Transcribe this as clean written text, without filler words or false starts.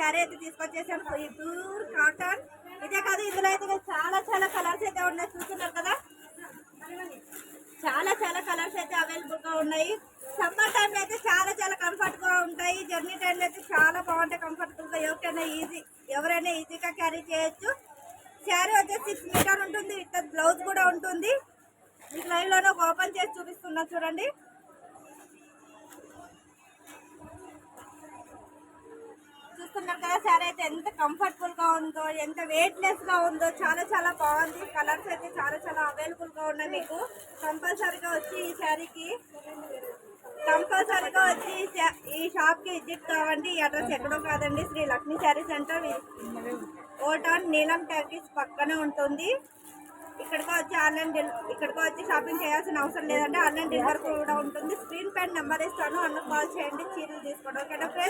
శారీ అయితే తీసుకొచ్చేసాను. Pure cotton. ఇదే కాదు, ఇందులో అయితే చాలా చాలా కలర్స్ అయితే ఉన్నాయి, చూస్తున్నారు కదా. చాలా చాలా కలర్స్ అయితే అవైలబుల్ గా ఉన్నాయి. సమ్మర్ టైంలో అయితే చాలా చాలా కంఫర్ట్ గా ఉంటాయి. జర్నీ టైంలో అయితే చాలా బాగుంటాయి కంఫర్టబుల్ గా. ఎవరైనా ఈజీగా క్యారీ చేయొచ్చు. శారీ వచ్చేసి 6 మీటర్ ఉంటుంది. విత్ బ్లౌజ్ కూడా ఉంటుంది. మీకు లైవ్ లోనే ఓపెన్ చేసి చూపిస్తున్నా చూడండి. చూస్తున్నారు కదా, శారీ అయితే ఎంత కంఫర్టబుల్ గా ఉందో, ఎంత వెయిట్ లెస్ గా ఉందో, చాలా చాలా బాగుంది. కలర్స్ అయితే చాలా చాలా అవైలబుల్ గా ఉన్నాయి. మీకు కంపల్సరీగా వచ్చి ఈ శారీకి ఈ షాప్ కి విజిట్ కావండి. ఈ అడ్రస్ ఎక్కడో కాదండి, Shri Lakshmi sari centre, old town, Neelam talkies పక్కనే ఉంటుంది. ఇక్కడికి వచ్చి షాపింగ్ చేయాల్సిన అవసరం లేదంటే ఆన్లైన్ డెలివరీ కూడా ఉంటుంది. స్క్రీన్ పైన నెంబర్ ఇస్తాను, అందుకు కాల్ చేయండి, చీరలు తీసుకోండి. ఓకేనా ఫ్రెండ్స్.